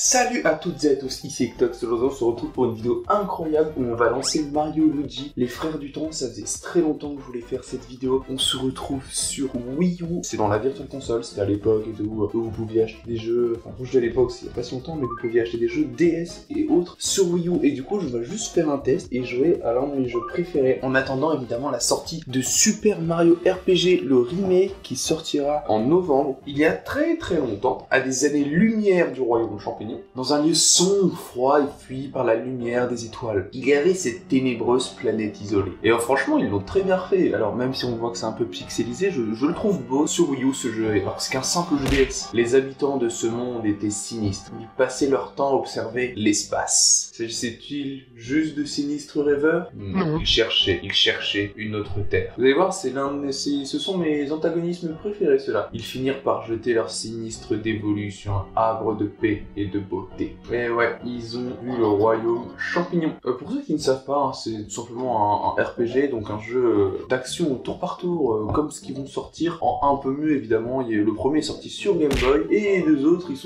Salut à toutes et à tous, ici Ectox. Aujourd'hui on se retrouve pour une vidéo incroyable où on va lancer Mario et Luigi, les frères du temps. Ça faisait très longtemps que je voulais faire cette vidéo. On se retrouve sur Wii U. C'est dans la Virtual Console, c'était à l'époque et tout, où vous pouviez acheter des jeux, enfin quand je dis à l'époque c'est il n'y a pas si longtemps, mais vous pouviez acheter des jeux DS et autres sur Wii U. Et du coup je vais juste faire un test et jouer à l'un de mes jeux préférés, en attendant évidemment la sortie de Super Mario RPG, le remake qui sortira en novembre, il y a très longtemps, à des années-lumière du royaume champignon. Dans un lieu sombre, froid et fui par la lumière des étoiles, il y avait cette ténébreuse planète isolée. Et franchement, ils l'ont très bien fait. Alors même si on voit que c'est un peu pixelisé, je le trouve beau sur Wii U ce jeu, alors que c'est qu'un simple jeu DS. Les habitants de ce monde étaient sinistres. Ils passaient leur temps à observer l'espace. S'agissait-il juste de sinistres rêveurs? Non. Ils cherchaient une autre terre. Vous allez voir, ce sont mes antagonismes préférés, ceux-là. Ils finirent par jeter leur sinistre dévolu sur un havre de paix et de beauté. Et ouais, ils ont eu le royaume champignon. Pour ceux qui ne savent pas, hein, c'est tout simplement un RPG, donc un jeu d'action au tour par tour, comme ce qui vont sortir en un peu mieux évidemment. Le premier est sorti sur Game Boy et les deux autres, les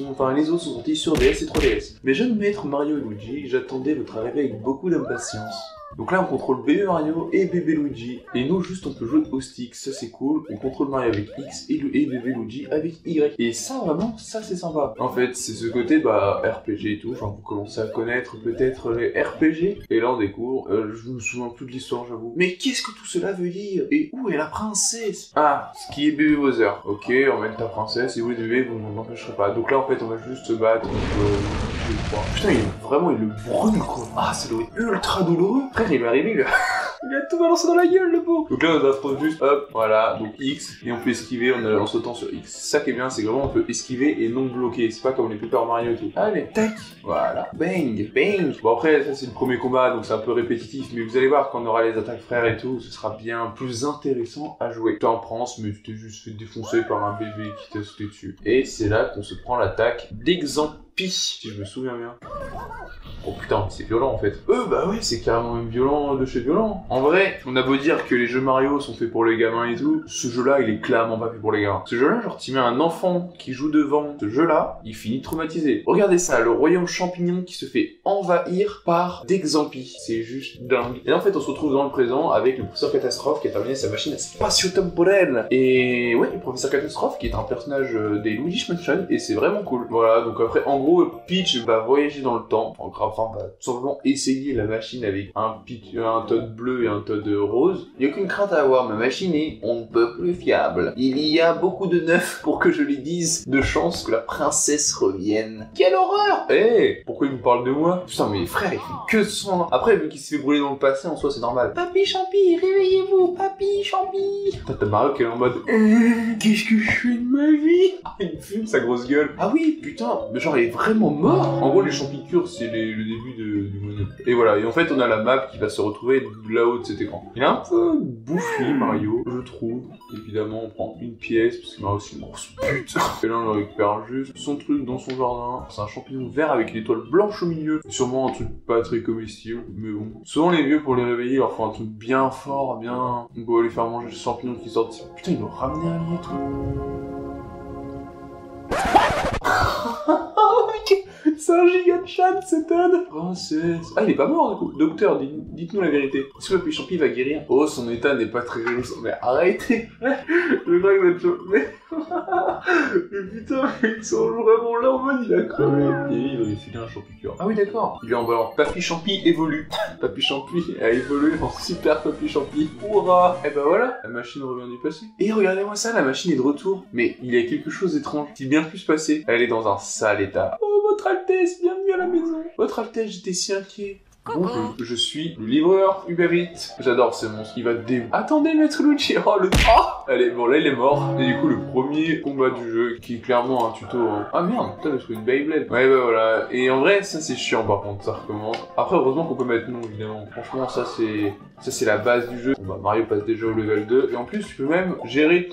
autres sont sortis sur DS et 3DS. Mais jeune maître Mario et Luigi, j'attendais votre arrivée avec beaucoup d'impatience. Donc là on contrôle bébé Mario et bébé Luigi, et nous juste on peut jouer au stick, ça c'est cool. On contrôle Mario avec X et bébé Luigi avec Y, et ça vraiment, ça c'est sympa. En fait c'est ce côté RPG et tout, enfin vous commencez à connaître peut-être les RPG, et là on découvre, je me souviens plus de l'histoire j'avoue. Mais qu'est-ce que tout cela veut dire? Et où est la princesse? Ah, ce qui est bébé Bowser. Ok, emmène ta princesse, et où est bébé, vous ne m'empêcherez pas. Donc là en fait on va juste se battre. Putain, il le brûle quoi. Ah, ça doit être ultra douloureux. Frère, il est arrivé, il a tout balancé dans la gueule, le beau. Donc là, on affronte juste, hop, voilà, donc X, et on peut esquiver en sautant sur X. C'est ça qui est bien, c'est que vraiment on peut esquiver et non bloquer. C'est pas comme les Paper Mario et tout. Allez, tac, voilà, bang, bang. Bon après, ça c'est le premier combat, donc c'est un peu répétitif, mais vous allez voir, quand on aura les attaques frères et tout, ce sera bien plus intéressant à jouer. T'es en France, mais tu t'es juste fait défoncer par un bébé qui t'a sauté dessus. Et c'est là qu'on se prend l'attaque d'exemple. Si je me souviens bien. Oh putain, c'est violent en fait. Bah ouais, c'est carrément même violent de chez violent. En vrai, on a beau dire que les jeux Mario sont faits pour les gamins et tout, ce jeu-là, il est clairement pas fait pour les gamins. Ce jeu-là, genre, tu mets un enfant qui joue devant ce jeu-là, il finit traumatisé. Regardez ça, le royaume champignon qui se fait envahir par d'Exampi. C'est juste dingue. Et là, en fait, on se retrouve dans le présent avec le professeur Catastrophe qui a terminé sa machine spatio-temporelle. Et ouais, le professeur Catastrophe qui est un personnage des Luigi's Mansion, et c'est vraiment cool. Voilà, donc après, en gros, Peach va voyager dans le temps, enfin va tout simplement essayer la machine avec un Toad bleu et un Toad rose. Il n'y a aucune crainte à avoir, ma machine est on ne peut plus fiable. Il y a beaucoup de neuf pour que je lui dise de chance que la princesse revienne. Quelle horreur! Pourquoi il me parle de moi? Putain mais frère, il fait que son... Après vu qu'il s'est fait brûler dans le passé, en soi c'est normal. Papy Champi, réveillez-vous, Papy Champi! T'as Mario qui est en mode qu'est-ce que je fais de ma vie? Il fume sa grosse gueule. Ah oui, putain, mais genre il est vraiment mort. En gros les champicures c'est le début du mono. Et voilà, et en fait on a la map qui va se retrouver là-haut de cet écran. Il est un peu bouffi Mario, je trouve. Évidemment on prend une pièce parce que Mario c'est une grosse pute. Et là on récupère juste son truc dans son jardin. C'est un champignon vert avec une étoile blanche au milieu. Sûrement un truc pas très comestible, mais bon. Souvent les vieux pour les réveiller il leur faut un truc bien fort, bien... On peut les faire manger des champignons qui sortent. Putain ils l'ont ramené un lit et tout. C'est un giga de chat, cet âne. Princesse. Ah, il est pas mort, du coup. Docteur, dites-nous la vérité. Est-ce que le Champi va guérir? Oh, son état n'est pas très réjouissant. Mais arrêtez. Le drague va être chaud. Mais putain, ils sont vraiment là en mode, il a crevé. Et il va lui filer un champicure. Ah oui, d'accord. Il est en ballant. Papy Champi évolue. Papy Champi a évolué en super Papy Champi. Hourra. Et ben voilà, la machine revient du passé. Et regardez-moi ça, la machine est de retour. Mais il y a quelque chose d'étrange qui bien pu se passer. Elle est dans un sale état. Votre Altesse, bienvenue à la maison. Votre Altesse, j'étais si inquiet. Bonjour, je suis le livreur Uber Eats. J'adore ce monstre, il va Attendez, maître Luigi. Oh, allez, bon, là, il est mort. Et du coup, le premier combat du jeu, qui est clairement un tuto... Ah merde, putain, j'ai trouvé une Beyblade. Ouais, bah voilà. Et en vrai, ça, c'est chiant, par contre, ça recommence. Après, heureusement qu'on peut mettre non, évidemment. Franchement, ça, c'est la base du jeu. Bon, bah, Mario passe déjà au level 2. Et en plus, tu peux même gérer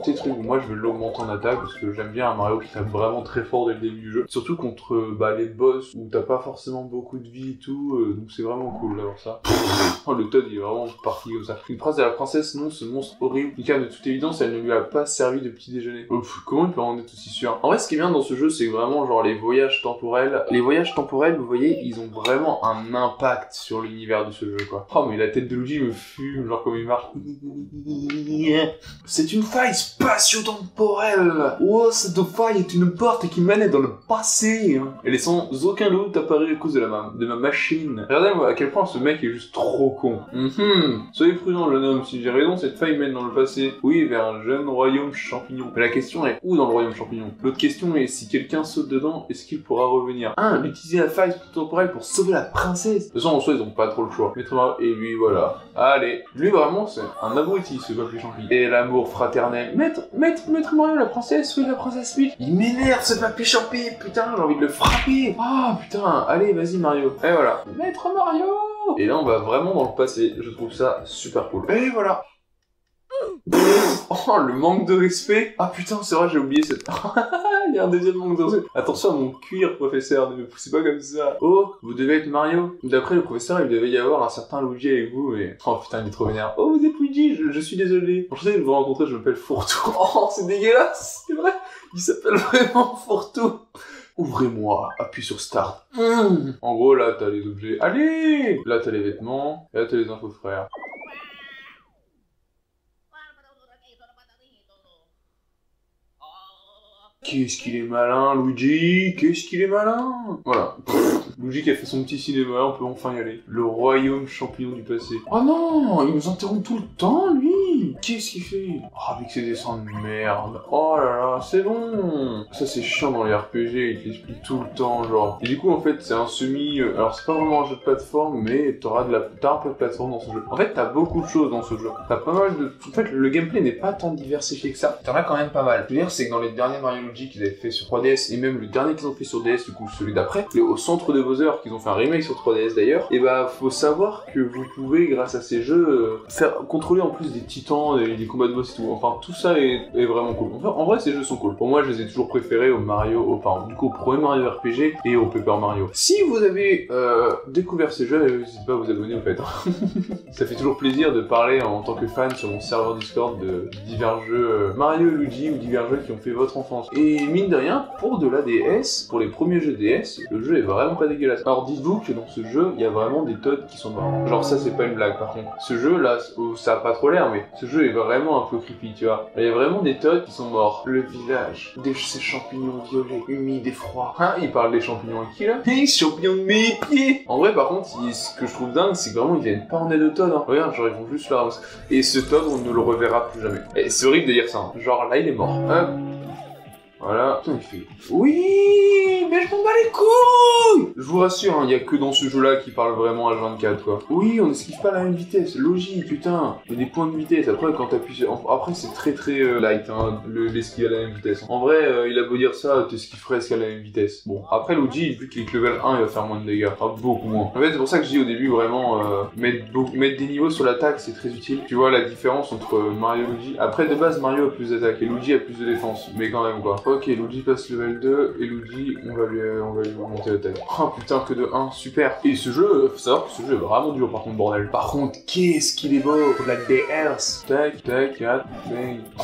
tes trucs. Moi, je vais l'augmenter en attaque, parce que j'aime bien un Mario qui tape vraiment très fort dès le début du jeu. Surtout contre, les boss, où t'as pas forcément beaucoup de vie et tout. donc c'est vraiment cool d'avoir ça. Oh, le Todd il est vraiment parti comme ça. Une phrase de la princesse, non, ce monstre horrible. Car de toute évidence, elle ne lui a pas servi de petit déjeuner. Comment il peut en être aussi sûr? En vrai, ce qui est bien dans ce jeu, c'est vraiment genre les voyages temporels. Les voyages temporels, vous voyez, ils ont vraiment un impact sur l'univers de ce jeu, quoi. Oh, mais la tête de Luigi me fume, genre comme il marche. C'est une faille spatio-temporelle. Oh, cette faille est une porte qui mène dans le passé. Elle est sans aucun doute apparue à cause de ma machine. Regardez-moi à quel point ce mec est juste trop con. Soyez prudent, jeune homme. Si j'ai raison, cette faille mène dans le passé. Oui, vers un jeune royaume champignon. Mais la question est où dans le royaume champignon? L'autre question est si quelqu'un saute dedans, est-ce qu'il pourra revenir? Utiliser la faille temporelle pour sauver la princesse. De toute façon, en soi, ils ont pas trop le choix. Et lui, voilà. Allez. Lui, vraiment, c'est un abruti, ce papier champi. Et l'amour fraternel. Maître Mario, la princesse, oui, la princesse Peach. Il m'énerve, ce papier champi. Putain, j'ai envie de le frapper. Ah, putain. Allez, vas-y, Mario. Et voilà. Maître Mario. Et là, on va vraiment dans le passé. Je trouve ça super cool. Et voilà. Oh, le manque de respect. Ah putain, c'est vrai, j'ai oublié cette... Il y a un deuxième manque de respect. Attention à mon cuir, professeur, ne me poussez pas comme ça. Oh, vous devez être Mario. D'après le professeur, il devait y avoir un certain Luigi avec vous, mais... Oh putain, il est trop vénère. Oh, vous êtes Luigi, je suis désolé. Enchanté de vous rencontrer, je m'appelle Fourtou. Oh, c'est dégueulasse, c'est vrai. Il s'appelle vraiment Fourtou. Ouvrez-moi, appuie sur Start. En gros, là, t'as les objets. Allez. Là, t'as les vêtements. Et là, t'as les infos de frère. Qu'est-ce qu'il est malin, Luigi. Qu'est-ce qu'il est malin. Voilà. Luigi qui a fait son petit cinéma, on peut enfin y aller. Le royaume champignon du passé. Oh non, il nous interrompt tout le temps, lui. Qu'est-ce qu'il fait? Oh, avec ses dessins de merde. Oh là là, c'est bon. Ça, c'est chiant dans les RPG, il te l'explique tout le temps, genre. Et du coup, en fait, c'est un semi... Alors, c'est pas vraiment un jeu de plateforme, mais t'as un peu de plateforme dans ce jeu. En fait, t'as beaucoup de choses dans ce jeu. T'as pas mal de... En fait, le gameplay n'est pas tant diversifié que ça. T'en as quand même pas mal. Je veux dire, c'est que dans les derniers Mario Luigi qu'ils avaient fait sur 3DS, et même le dernier qu'ils ont fait sur DS, du coup, celui d'après, au centre de Bowser, qu'ils ont fait un remake sur 3DS d'ailleurs, et bah, faut savoir que vous pouvez, grâce à ces jeux, faire contrôler en plus des titans, des combats de boss et tout. Enfin, tout ça est vraiment cool. Enfin, en vrai, ces jeux sont cool. Pour moi, je les ai toujours préférés au au premier Mario RPG et au Paper Mario. Si vous avez découvert ces jeux, n'hésitez pas à vous abonner en fait. Ça fait toujours plaisir de parler en tant que fan sur mon serveur Discord de divers jeux Mario, Luigi ou divers jeux qui ont fait votre enfance. Et mine de rien, pour de la DS, pour les premiers jeux DS, le jeu est vraiment pas dégueulasse. Alors dites-vous que dans ce jeu, il y a vraiment des Toads qui sont morts. Genre ça, c'est pas une blague par contre. Ce jeu là, ça a pas trop l'air, mais ce jeu est vraiment un peu creepy, tu vois. Il y a vraiment des Toads qui sont morts. Le village, ces champignons violets, humides et froids. Hein, il parle des champignons à qui là? Les champignons de mes pieds. En vrai, par contre, ce que je trouve dingue, c'est que vraiment ils viennent pas en aide au Toad. Hein. Regarde, genre ils vont juste là. Et ce Toad, on ne le reverra plus jamais. Et c'est horrible de dire ça. Hein. Genre là, il est mort. Hop. Voilà. Putain, il fait... Oui, mais je m'en bats les couilles. Je vous rassure, il y a que dans ce jeu-là qui parle vraiment à 24, quoi. Oui, on esquive pas à la même vitesse. Logique, putain. Il y a des points de vitesse. Après, quand t'appuies sur... Après, c'est très light, hein, l'esquive à la même vitesse. En vrai, il a beau dire ça, t'esquives presque à la même vitesse. Bon, après, Luigi, vu qu'il est que level 1, il va faire moins de dégâts. Enfin, beaucoup moins. En fait, c'est pour ça que je dis au début, vraiment, mettre des niveaux sur l'attaque, c'est très utile. Tu vois la différence entre Mario et Luigi. Après, de base, Mario a plus d'attaque et Luigi a plus de défense. Mais quand même, quoi. Ok, Luigi passe level 2 et Luigi, on va lui monter l'attaque. Oh putain, que de 1, super. Et ce jeu, faut savoir que ce jeu est vraiment dur par contre, bordel. Par contre, qu'est-ce qu'il est beau, la DS. Tac, 4, 5.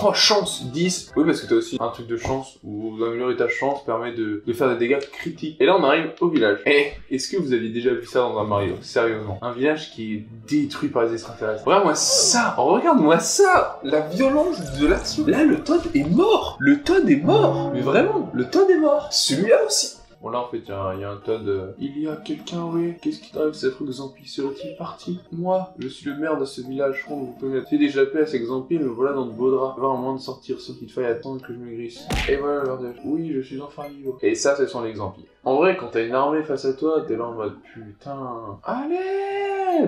Oh, chance, 10. Oui, parce que t'as aussi un truc de chance où améliorer ta chance permet de faire des dégâts critiques. Et là, on arrive au village. Est-ce que vous aviez déjà vu ça dans un Mario? Sérieusement. Un village qui est détruit par les extraterrestres. Regarde-moi ça. Oh, regarde-moi ça. La violence de l'action. Là, le Toad est mort. Le Toad est mort. Mais vraiment, le Toad est mort. Celui-là aussi. Bon là en fait il y a un Toad. Il y a quelqu'un, oui. Qu'est-ce qui t'arrive, cette Xampi? Serait-il parti? Moi, je suis le maire de ce village, je crois que vous pouvez j'ai d'échapper à ces Xampi, me voilà dans de beaux draps. Va au moins de sortir sans qu'il faille attendre que je me glisse. Et voilà l'heure de... Oui, je suis enfin libre. Et ça, ce sont les Xampi. En vrai, quand t'as une armée face à toi, t'es là en mode putain. Allez!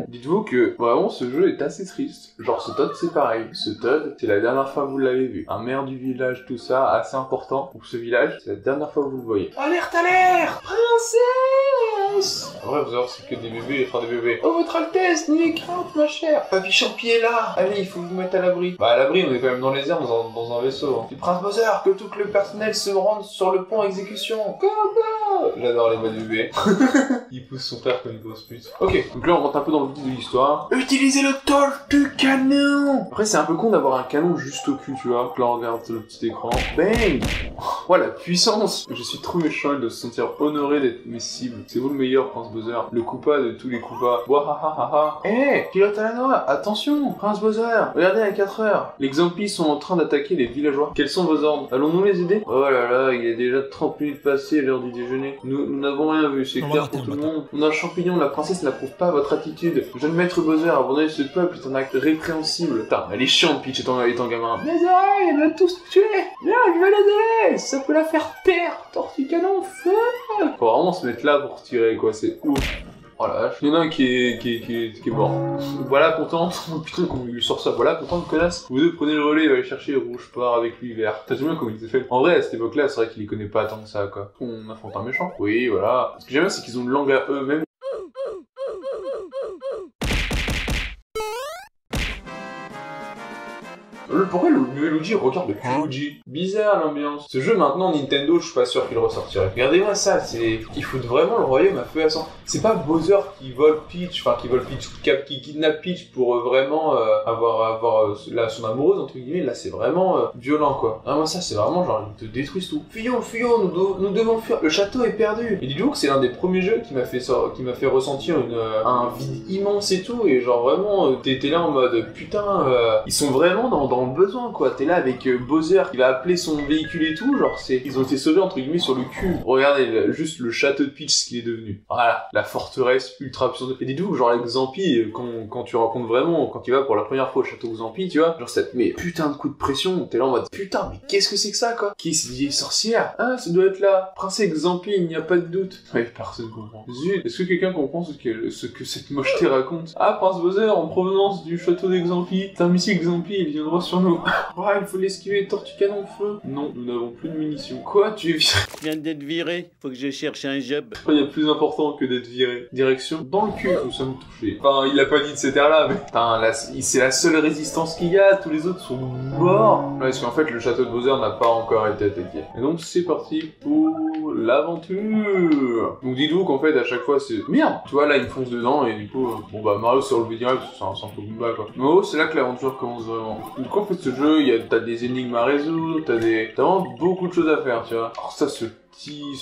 Dites-vous que vraiment ce jeu est assez triste. Genre ce Toad c'est pareil. Ce Toad, c'est la dernière fois que vous l'avez vu. Un maire du village, tout ça, assez important pour ce village. C'est la dernière fois que vous le voyez. Alerte, alerte! Princesse! Ouais, frères Bowser, c'est que des bébés, les frères des bébés. Oh, votre Altesse, n'ayez crainte, ma chère. Papy Champi est là. Allez, il faut vous mettre à l'abri. Bah, à l'abri, on est quand même dans les airs, dans un vaisseau. Hein. Prince Bowser, que tout le personnel se rende sur le pont exécution. Go, go. J'adore les voix de bébé. Il pousse son frère comme une grosse pute. Ok, donc là, on rentre un peu dans le vif de l'histoire. Utilisez le torche du canon. Après, c'est un peu con d'avoir un canon juste au cul, tu vois. Donc là, on regarde le petit écran. Bang. Oh, la puissance. Je suis trop méchant, il doit se sentir honoré d'être mes cibles. C'est vous le meilleur, Prince Bowser. Le Koopa de tous les Koopas. Wahahaha. Eh, pilote à la noix. Attention, Prince Bowser. Regardez à 4 heures. Les Xampis sont en train d'attaquer les villageois. Quels sont vos ordres? Allons-nous les aider? Oh là là, il est déjà 30 minutes passées, l'heure du déjeuner. Nous n'avons rien vu, c'est clair pour tout le monde. On a un champignon, la princesse n'approuve pas votre attitude. Jeune maître Bowser, abandonner ce peuple est un acte répréhensible. Putain, elle est chiante, Peach, étant gamin. Mes oreilles, elle va tous tuer. Viens, je vais l'aider. Ça peut la faire taire. Tortue canon, feu. Faut vraiment se mettre là pour tirer, quoi, c'est ouf. Oh la vache. Il y en a un qui est mort. Voilà, contente. Oh putain, comment il lui sort ça. Voilà, contente, connasse. Vous deux prenez le relais, allez chercher rouge, part avec lui, vert. T'as tout bien comment il s'est fait. En vrai, à cette époque-là, c'est vrai qu'il les connaît pas tant que ça, quoi. On affronte un méchant. Oui, voilà. Ce que j'aime bien, c'est qu'ils ont une langue à eux-mêmes. Pourquoi le nouvel Luigi regarde depuis Luigi? Bizarre l'ambiance. Ce jeu maintenant Nintendo, je suis pas sûr qu'il ressortirait. Regardez-moi ça, ils foutent vraiment le royaume à feu à sang. C'est pas Bowser qui vole Peach, qui kidnappe Peach pour vraiment avoir son amoureuse entre guillemets. Là c'est vraiment violent quoi. Ah moi ça c'est vraiment genre ils te détruisent tout. Fuyons, nous devons fuir. Le château est perdu. Et dis-donc que c'est l'un des premiers jeux qui m'a fait ressentir un vide immense et tout. Et genre vraiment t'es là en mode putain ils sont vraiment dans le besoin quoi, t'es là avec Bowser qui va appeler son véhicule et tout, genre ils ont été sauvés entre guillemets sur le cul. Regardez juste le château de Peach ce qu'il est devenu. Voilà, la forteresse ultra puissante. Et dis-donc genre avec Xampi, quand tu rencontres vraiment, quand tu vas pour la première fois au château Xampi, tu vois, genre ça te met putain de coup de pression, t'es là en mode putain mais qu'est-ce que c'est que ça quoi? Qui est cette vieille sorcière? Ah ça doit être la princesse Xampi, il n'y a pas de doute. Ouais, personne comprend. Zut, est-ce que quelqu'un comprend ce que cette mocheté raconte? Ah Prince Bowser en provenance du château des Xampi, c'est un missile Xampi, il viendra sur nous. Ouais, il faut l'esquiver, tortue canon feu. Non, nous n'avons plus de munitions. Quoi, tu es viré? Je viens d'être viré, faut que je cherche un job. Il y a plus important que d'être viré. Direction dans le cul, nous sommes touchés. Enfin, il a pas dit de ces terres-là, mais... Putain, c'est la seule résistance qu'il y a, tous les autres sont morts. Ouais, parce qu'en fait, le château de Bowser n'a pas encore été attaqué. Et donc, c'est parti pour l'aventure. Donc, dites-vous qu'en fait, à chaque fois, c'est... Merde! Tu vois, là, il me fonce dedans, et du coup, bon bah, Mario s'est relevé direct, c'est un peu combat, quoi. Mais oh, c'est là que l'aventure commence vraiment. Donc, en fait, ce jeu, t'as des énigmes à résoudre, t'as vraiment beaucoup de choses à faire, tu vois. Alors ça, ce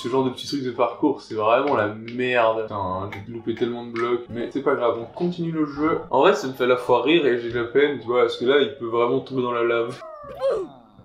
genre de petits trucs de parcours, c'est vraiment la merde. Putain, j'ai loupé tellement de blocs, mais c'est pas grave, on continue le jeu. En vrai, ça me fait à la fois rire et j'ai de la peine, tu vois, parce que là, il peut vraiment tomber dans la lave.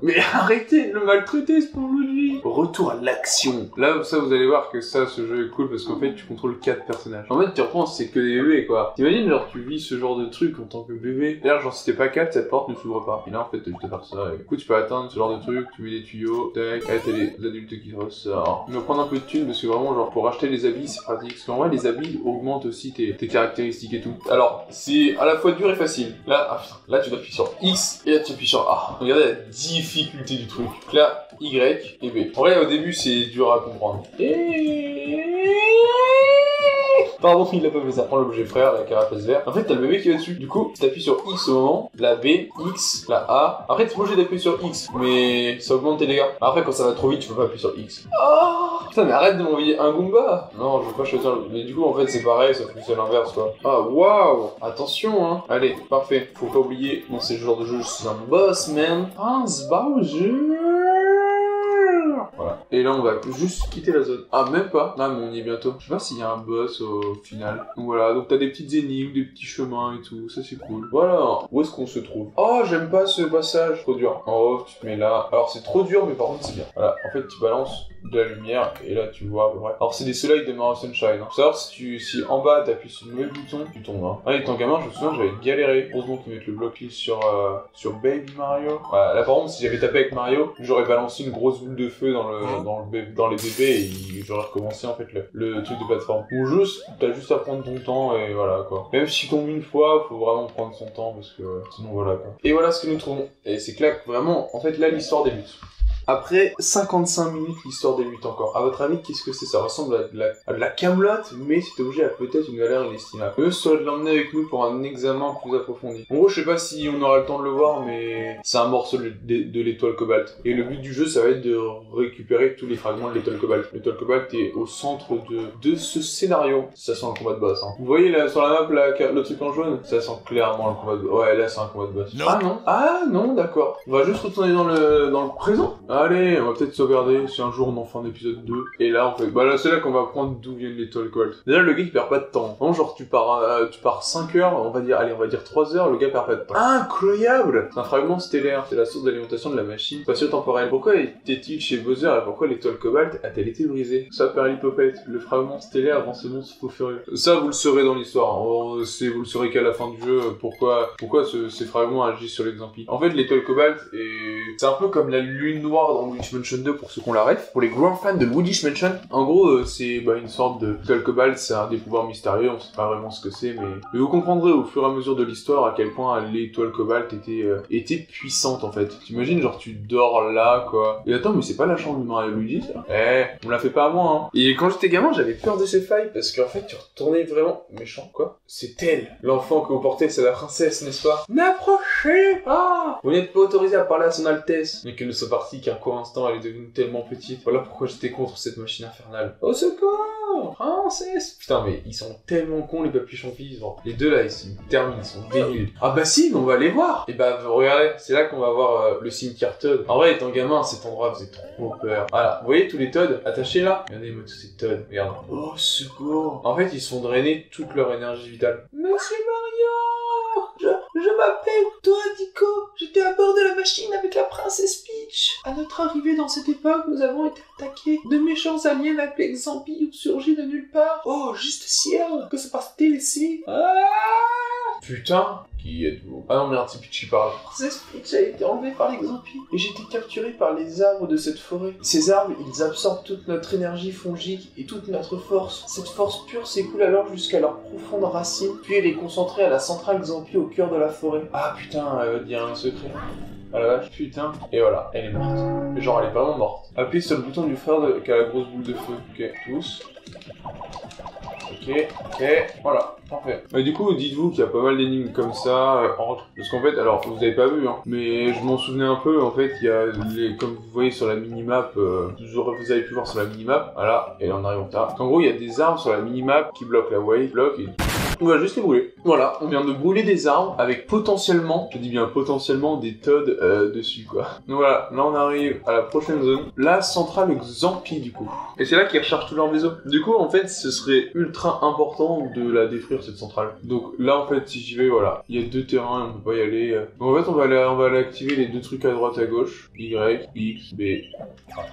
Mais arrêtez de le maltraiter, ce pauvre Luigi. Retour à l'action. Là, ça, vous allez voir que ça, ce jeu est cool parce qu'en fait, tu contrôles 4 personnages. En fait, tu repenses, c'est que des bébés, quoi. T'imagines, genre, tu vis ce genre de truc en tant que bébé. D'ailleurs, genre, si t'es pas 4, cette porte ne s'ouvre pas. Et là, en fait, t'as juste à faire ça. Et du coup, tu peux atteindre ce genre de truc, tu mets des tuyaux, tac, là, t'as les adultes qui ressortent. Je vais prendre un peu de thunes parce que vraiment, genre, pour acheter les habits, c'est pratique. Parce qu'en vrai, les habits augmentent aussi tes caractéristiques et tout. Alors, c'est à la fois dur et facile. Là, ah, putain, là, tu dois appuyer sur X et là, tu appuies sur A. Regardez la difficulté du truc. Donc là, Y et B. En vrai, au début, c'est dur à comprendre. Pardon, il a pas fait ça. Prends l'objet frère, la carapace verte. En fait, t'as le bébé qui va dessus. Du coup, tu appuies sur X au moment, la B, X, la A. Après, t'es obligé d'appuyer sur X, mais ça augmente tes dégâts. Après, quand ça va trop vite, tu peux pas appuyer sur X. Oh putain, mais arrête de m'envoyer un Goomba. Non, je veux pas choisir. Mais du coup, en fait, c'est pareil, sauf que c'est l'inverse, quoi. Ah, waouh. Attention, hein. Allez, parfait. Faut pas oublier, dans ces genres de jeux, je suis un boss, man. Prince Bowser. Voilà. Et là, on va juste quitter la zone. Ah, même pas. Là, mais on y est bientôt. Je sais pas s'il y a un boss au final. Donc voilà, donc t'as des petites énigmes, des petits chemins et tout. Ça, c'est cool. Voilà. Où est-ce qu'on se trouve? Oh, j'aime pas ce passage. Trop dur. En haut, tu te mets là. Alors, c'est trop dur, mais par contre, c'est bien. Voilà. En fait, tu balances de la lumière et là, tu vois à peu près. Alors, c'est des soleils de Mario Sunshine. Hein. Faut savoir si en bas, t'appuies sur le mauvais bouton, tu tombes. Hein. Ah, étant gamin, je me souviens, j'avais galéré. Heureusement qu'ils mettent le bloc kill sur Baby Mario. Voilà. Là, par contre, si j'avais tapé avec Mario, j'aurais balancé une grosse boule de feu dans les bébés et j'aurais recommencé en fait le truc de plateforme. Ou juste, t'as juste à prendre ton temps et voilà quoi. Même si tu tombes une fois, faut vraiment prendre son temps parce que sinon voilà quoi. Et voilà ce que nous trouvons. Et c'est clair que vraiment, en fait là l'histoire débute. Après 55 minutes, l'histoire débute encore. À votre avis, qu'est-ce que c'est? Ça ressemble à de la camelote, mais c'est obligé à peut-être une valeur inestimable. Le serait de l'emmener avec nous pour un examen plus approfondi. En gros, je sais pas si on aura le temps de le voir, mais c'est un morceau de l'étoile cobalt. Et le but du jeu, ça va être de récupérer tous les fragments de l'étoile cobalt. L'étoile cobalt est au centre de ce scénario. Ça sent le combat de boss. Hein. Vous voyez là sur la map le truc en jaune? Ça sent clairement le combat de boss. Ouais, là c'est un combat de boss. Non. Ah non. Ah non, d'accord. On va juste retourner dans le présent. Allez, on va peut-être sauvegarder si un jour on en fait un épisode 2. Et là, en fait, bah là c'est là qu'on va apprendre d'où vient l'étoile cobalt. Déjà, le gars il perd pas de temps. Non, genre tu pars 5 heures, on va dire 3 heures, le gars perd pas de temps. Incroyable! C'est un fragment stellaire, c'est la source d'alimentation de la machine spatio-temporelle. Pourquoi était-il chez Bowser et pourquoi l'étoile cobalt a-t-elle été brisée? Ça, Perlipopette, le fragment stellaire avant ce monstre faux furieux. Ça, vous le saurez dans l'histoire. Vous le saurez qu'à la fin du jeu, pourquoi ces fragments agissent sur l'exempi. En fait, l'étoile cobalt c'est un peu comme la lune noire dans Luigi's Mansion 2 pour ceux qu'on la ref. Pour les grands fans de Luigi's Mansion, en gros, c'est une sorte de l'étoile cobalt, c'est un des pouvoirs mystérieux, on sait pas vraiment ce que c'est, mais vous comprendrez au fur et à mesure de l'histoire à quel point l'étoile cobalt était puissante en fait. T'imagines, genre tu dors là, quoi. Et attends, mais c'est pas la chambre de Mario Luigi, ça? On l'a fait pas à moi, hein. Et quand j'étais gamin, j'avais peur de ces failles, parce qu'en fait, tu retournais vraiment méchant, quoi. C'est elle, l'enfant que vous portez, c'est la princesse, n'est-ce pas? N'approchez pas! Vous n'êtes pas autorisé à parler à son Altesse. Mais qu'elle ne soit partie qu'un court instant, elle est devenue tellement petite. Voilà pourquoi j'étais contre cette machine infernale. Au secours! Princesse! Putain, mais ils sont tellement cons, les papis champis. Les deux là, ils se terminent, ils sont débiles. Ah bah si, mais on va aller voir! Et bah, regardez, c'est là qu'on va voir le cimetière Toad. En vrai, étant gamin, cet endroit faisait trop peur. Voilà, vous voyez tous les Toads attachés là? Regardez-moi tous ces Toads, regarde. Oh, secours! En fait, ils se font drainer toute leur énergie vitale. Monsieur Mario! Je m'appelle Toadico. J'étais à bord de la machine avec la princesse Peach. À notre arrivée dans cette époque, nous avons été attaqués. De méchants aliens appelés Xampi ont surgi de nulle part. Oh, juste ciel! Que se passe-t-il ici? Putain! Qui êtes-vous? Ah non, merde, c'est Peach qui parle. Princesse Peach a été enlevée par les Xampi et j'ai été capturé par les arbres de cette forêt. Ces arbres, ils absorbent toute notre énergie fongique et toute notre force. Cette force pure s'écoule alors jusqu'à leurs profondes racines, puis elle est concentrée à la centrale Xampi au cœur de la forêt. Ah putain, elle va te dire un secret. Ah la vache, putain. Et voilà, elle est morte. Genre, elle est vraiment morte. Appuyez sur le bouton du frère qui a la grosse boule de feu. Ok, tous. Ok, voilà, parfait. Et du coup, dites-vous qu'il y a pas mal d'énigmes comme ça, parce qu'en fait, alors, vous avez pas vu, hein, mais je m'en souvenais un peu, en fait, il y a comme vous voyez sur la minimap, vous avez pu voir sur la minimap, voilà, et là on arrive en retard. En gros, il y a des arbres sur la minimap qui bloquent la wave, et on va juste les brûler. Voilà, on vient de brûler des arbres avec potentiellement, je dis bien potentiellement, des Toads dessus, quoi. Donc voilà, là on arrive à la prochaine zone, la centrale Xampi, du coup. Et c'est là qu'ils rechargent tous leurs vaisseaux. Du coup, en fait, ce serait ultra important de la détruire, cette centrale. Donc là, en fait, si j'y vais, voilà, il y a deux terrains, on peut pas y aller. Donc en fait, on va aller activer les deux trucs à droite, à gauche. Y, X, B, A.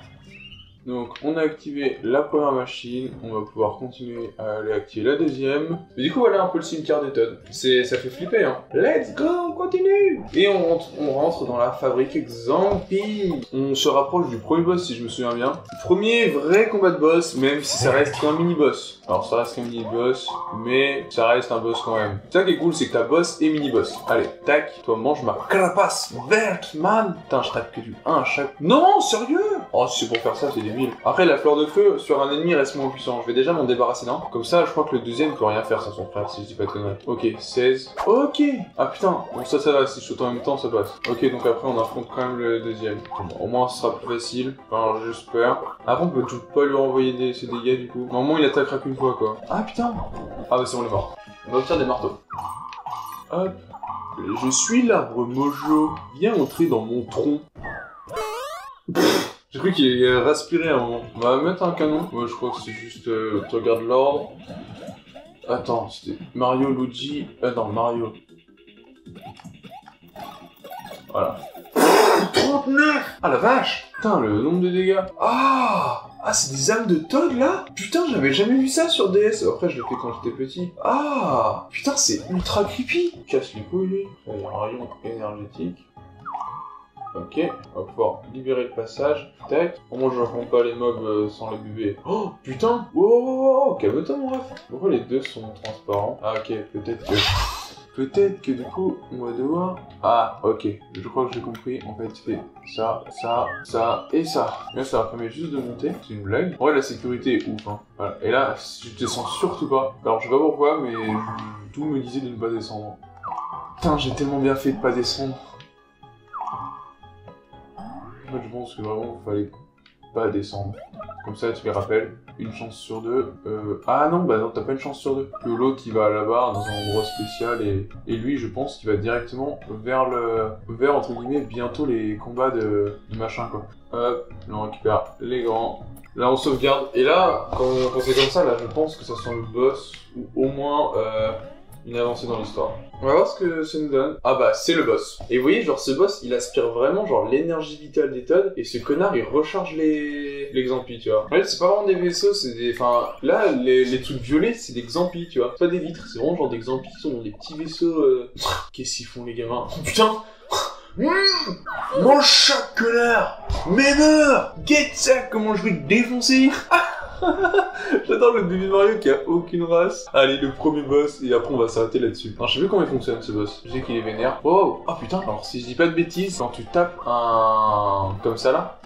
Donc on a activé la première machine, on va pouvoir continuer à aller activer la deuxième. Mais du coup voilà un peu le cimetière des Toads. Ça fait flipper hein. Let's go, on continue. Et on rentre dans la fabrique Xampi. On se rapproche du premier boss si je me souviens bien. Premier vrai combat de boss, même si ça reste qu'un mini-boss. Alors ça reste qu'un mini-boss, mais ça reste un boss quand même. Ça qui est cool c'est que t'as boss et mini-boss. Allez, tac, toi mange ma carapace verte, man. Putain, je tape que du 1 à chaque... Non, sérieux? Oh, si c'est pour faire ça, c'est débile. Après, la fleur de feu sur un ennemi reste moins puissant. Je vais déjà m'en débarrasser d'un. Comme ça, je crois que le deuxième peut rien faire sans son frère, si je dis pas de conneries. Ok, 16. Ok. Ah putain. Bon, ça va. Si je saute en même temps, ça passe. Ok, donc après, on affronte quand même le deuxième. Bon, au moins, ce sera plus facile. Enfin, j'espère. Après, on peut toujours pas lui renvoyer ses dégâts, du coup. Normalement, il attaquera qu'une fois, quoi. Ah putain. Ah bah, c'est bon, il est mort. On va obtenir des marteaux. Hop. Je suis l'arbre mojo. Viens entrer dans mon tronc. J'ai cru qu'il respirait à un moment. On va mettre un canon. Ouais, je crois que c'est juste... tu regardes l'ordre. Attends, c'était Mario, Luigi... non, Mario. Voilà. 39! Ah la vache! Putain, le nombre de dégâts. Ah, c'est des âmes de Toad, là? Putain, j'avais jamais vu ça sur DS. Après, je l'ai fait quand j'étais petit. Ah, putain, c'est ultra creepy. Casse les couilles, lui. Il y a un rayon énergétique. Ok, on va pouvoir libérer le passage. Tac. Au moins, je raconte pas les mobs sans les bébés. Oh, putain! Wow, calme-toi, mon ref. Pourquoi les deux sont transparents? Ah, ok, peut-être que... Peut-être que du coup, on va devoir... Ah, ok, je crois que j'ai compris. En fait, tu fais ça, ça, ça et ça. Là, ça va permettre juste de monter. C'est une blague. En vrai, la sécurité est ouf. Hein. Voilà. Et là, je descends surtout pas. Alors, je sais pas pourquoi, mais tout me disait de ne pas descendre. Putain, j'ai tellement bien fait de pas descendre. En fait, je pense que vraiment, il fallait pas descendre. Comme ça, tu les rappelles. Une chance sur deux. Ah non, bah non, t'as pas une chance sur deux. Que l'autre, il va là-bas, dans un endroit spécial, et lui, je pense qu'il va directement vers entre guillemets, bientôt les combats de machin, quoi. Hop, là, on récupère les grands. Là, on sauvegarde. Et là, quand c'est comme ça, là, je pense que ça sent le boss, ou au moins une avancée dans l'histoire. On va voir ce que ça nous donne. Ah bah, c'est le boss. Et vous voyez, genre, ce boss, il aspire vraiment, genre, l'énergie vitale des Toads, et ce connard, il recharge les Xampis, tu vois. En fait, c'est pas vraiment des vaisseaux, c'est des... Enfin, là, les trucs violets, c'est des Xampis, tu vois. C'est pas des vitres, c'est vraiment genre des Xampis qui sont dans des petits vaisseaux, Qu'est-ce qu'ils font, les gamins? Oh, putain. Mange ça, connard. Mais meurs. Get ça, comment je vais te défoncer. J'adore le début de Mario qui a aucune race. Allez, le premier boss, et après on va s'arrêter là-dessus. Alors je sais plus comment il fonctionne ce boss. Je sais qu'il est vénère. Oh, ah putain, alors si je dis pas de bêtises, quand tu tapes un... comme ça là,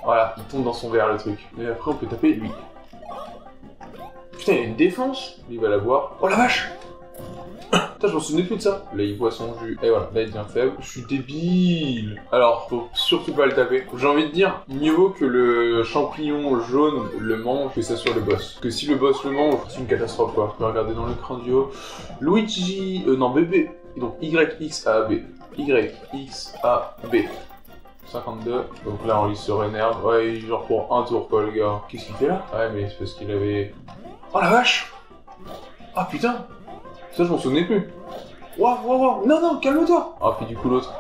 voilà, il tombe dans son verre le truc. Et après on peut taper lui. Putain, il a une défense. Il va la boire. Oh la vache. Putain, je m'en souvenais plus de ça. Là, il boit son jus. Et voilà, là, il devient faible. Je suis débile. Alors, faut surtout pas le taper. J'ai envie de dire, mieux vaut que le champignon jaune le mange que ça soit le boss. Que si le boss le mange, c'est une catastrophe, quoi. Je vais regarder dans l'écran du haut. Luigi... non, bébé. Donc, YXAB. YXAB. 52. Donc là, il se rénerve. Ouais, genre pour un tour, quoi, le gars. Qu'est-ce qu'il fait là? Ouais, mais c'est parce qu'il avait... Oh la vache. Ah putain. Ça, je m'en souvenais plus. Waouh. Non, non, calme-toi. Ah, puis du coup, l'autre.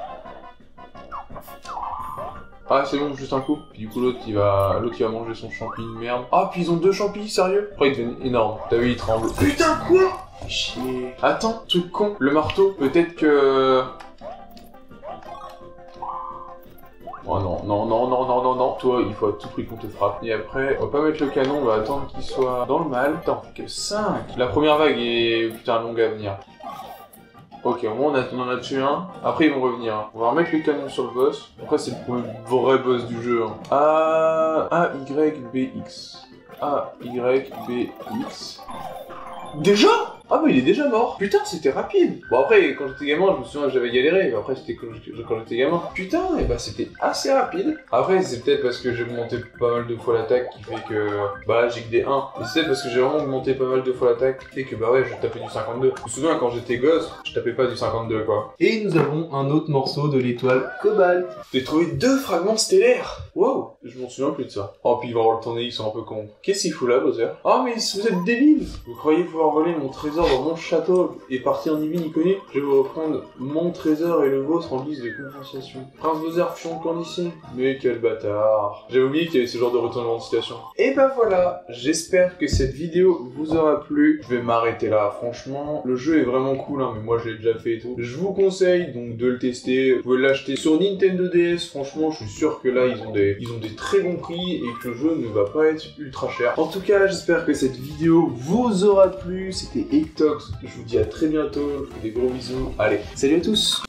Ah, c'est bon, juste un coup. Puis du coup, l'autre, il va manger son champi de merde. Ah, puis ils ont deux champis, sérieux? Après, il devient énorme. T'as vu, il tremble. Putain, quoi? Chier. Attends, truc con. Le marteau, peut-être que... Oh non. Toi, il faut à tout prix qu'on te frappe. Et après, on va pas mettre le canon, on va attendre qu'il soit dans le mal. Putain, on fait que 5. La première vague est, putain, longue à venir. Ok, au moins on en a tué un. Après, ils vont revenir. Hein. On va remettre le canon sur le boss. Après, c'est le vrai boss du jeu. Hein. AYBX. AYBX. Déjà? Ah bah il est déjà mort. Putain, c'était rapide. Bon après, quand j'étais gamin, je me souviens que j'avais galéré. Mais après, c'était quand j'étais gamin. Putain, et bah c'était assez rapide. Après, c'est peut-être parce que j'ai augmenté pas mal de fois l'attaque qui fait que... Bah là, j'ai que des 1. Et c'est peut-être parce que j'ai vraiment augmenté pas mal de fois l'attaque qui fait que bah ouais, je tapais du 52. Je me souviens, quand j'étais gosse, je tapais pas du 52, quoi. Et nous avons un autre morceau de l'étoile Cobalt. J'ai trouvé 2 fragments stellaires. Wow, je m'en souviens plus de ça. Oh, puis il va avoir le tourner, ils sont un peu cons. Qu'est-ce qu'il fout là, Bowser? Oh, mais vous êtes débiles. Vous croyez pouvoir voler mon trésor dans mon château et partir en divine inconnu? Je vais vous reprendre mon trésor et le vôtre en guise de compensation. Prince Bowser, fusion clandestine. Mais quel bâtard. J'avais oublié qu'il y avait ce genre de retournement de situation. Et bah voilà, j'espère que cette vidéo vous aura plu. Je vais m'arrêter là, franchement. Le jeu est vraiment cool, hein, mais moi je l'ai déjà fait et tout. Je vous conseille donc de le tester. Vous pouvez l'acheter sur Nintendo DS. Franchement, je suis sûr que là, ils ont des très bons prix et que le jeu ne va pas être ultra cher. En tout cas, j'espère que cette vidéo vous aura plu. C'était Ectox. Je vous dis à très bientôt. Je vous fais des gros bisous. Allez, salut à tous.